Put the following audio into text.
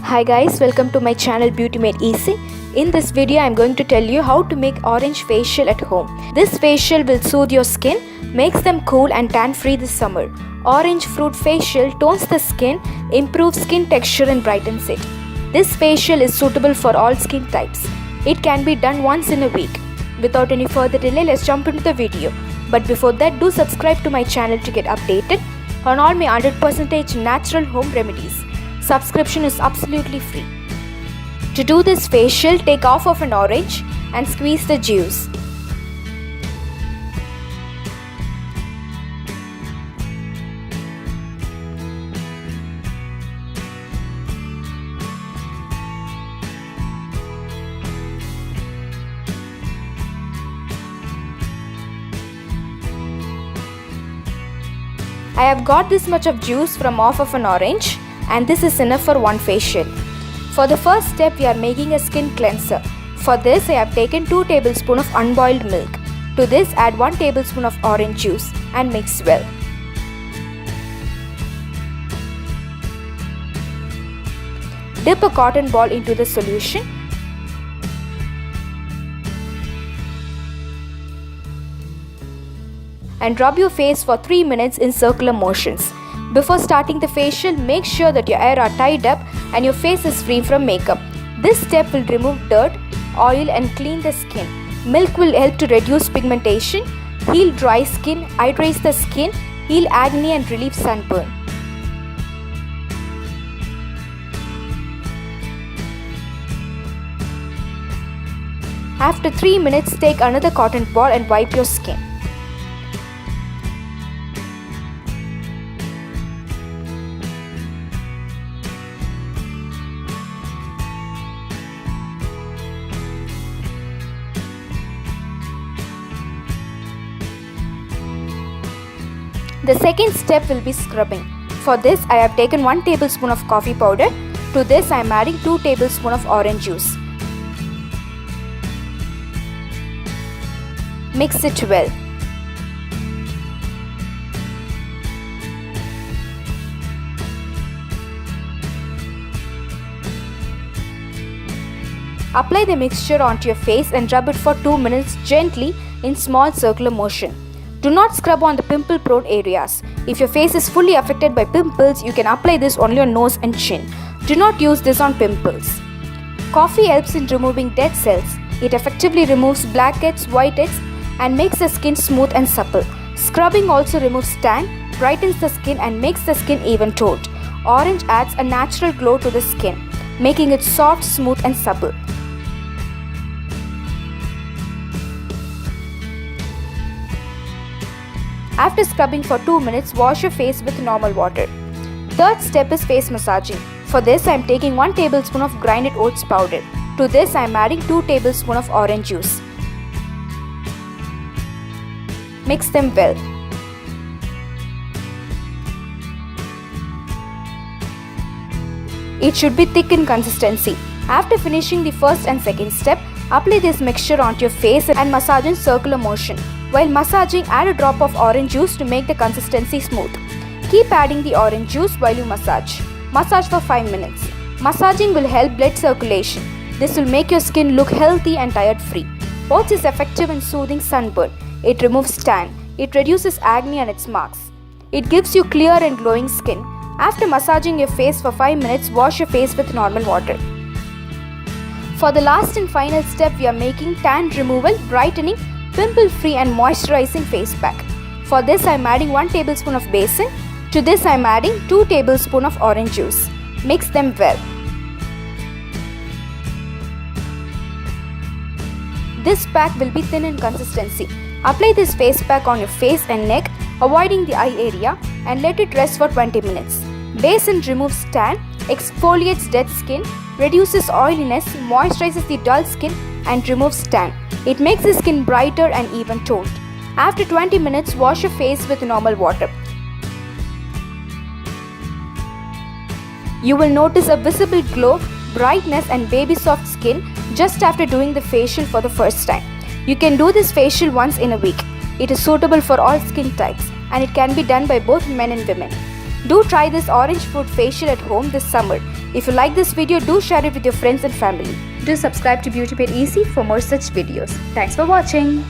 Hi guys, welcome to my channel Beauty Made Easy. In this video I am going to tell you how to make orange facial at home. This facial will soothe your skin, makes them cool and tan free this summer. Orange fruit facial tones the skin, improves skin texture and brightens it. This facial is suitable for all skin types. It can be done once in a week. Without any further delay, let's jump into the video. But before that, do subscribe to my channel to get updated on all my 100% natural home remedies. Subscription is absolutely free. To do this facial, take half of an orange and squeeze the juice. I have got this much of juice from half of an orange, and this is enough for one facial. For the first step, we are making a skin cleanser. For this, I have taken 2 tablespoons of unboiled milk. To this, add 1 tablespoon of orange juice and mix well. Dip a cotton ball into the solution. And rub your face for 3 minutes in circular motions. Before starting the facial, make sure that your hair are tied up and your face is free from makeup. This step will remove dirt, oil and clean the skin. Milk will help to reduce pigmentation, heal dry skin, hydrate the skin, heal acne and relieve sunburn. After 3 minutes, take another cotton ball and wipe your skin. The second step will be scrubbing. For this, I have taken 1 tablespoon of coffee powder. To this, I am adding 2 tablespoons of orange juice. Mix it well. Apply the mixture onto your face and rub it for 2 minutes gently in small circular motion. Do not scrub on the pimple-prone areas. If your face is fully affected by pimples, you can apply this on your nose and chin. Do not use this on pimples. Coffee helps in removing dead cells. It effectively removes blackheads, whiteheads, and makes the skin smooth and supple. Scrubbing also removes tan, brightens the skin, and makes the skin even-toned. Orange adds a natural glow to the skin, making it soft, smooth, and supple. After scrubbing for 2 minutes, wash your face with normal water. Third step is face massaging. For this, I am taking 1 tablespoon of grinded oats powder. To this, I am adding 2 tablespoons of orange juice. Mix them well. It should be thick in consistency. After finishing the first and second step, apply this mixture onto your face and massage in circular motion. While massaging, add a drop of orange juice to make the consistency smooth. Keep adding the orange juice while you massage. Massage for 5 minutes. Massaging will help blood circulation. This will make your skin look healthy and tired-free. Oats is effective in soothing sunburn. It removes tan. It reduces acne and its marks. It gives you clear and glowing skin. After massaging your face for 5 minutes, wash your face with normal water. For the last and final step, we are making tan removal, brightening, pimple-free and moisturizing face pack. For this, I am adding 1 tablespoon of besan. To this, I am adding 2 tablespoons of orange juice. Mix them well. This pack will be thin in consistency. Apply this face pack on your face and neck, avoiding the eye area, and let it rest for 20 minutes. Besan removes tan, exfoliates dead skin, reduces oiliness, moisturizes the dull skin, and removes tan. It makes the skin brighter and even toned. After 20 minutes, wash your face with normal water. You will notice a visible glow, brightness and baby soft skin just after doing the facial for the first time. You can do this facial once in a week. It is suitable for all skin types and it can be done by both men and women. Do try this orange fruit facial at home this summer. If you like this video, do share it with your friends and family. Do subscribe to Beauty Made Easy for more such videos. Thanks for watching.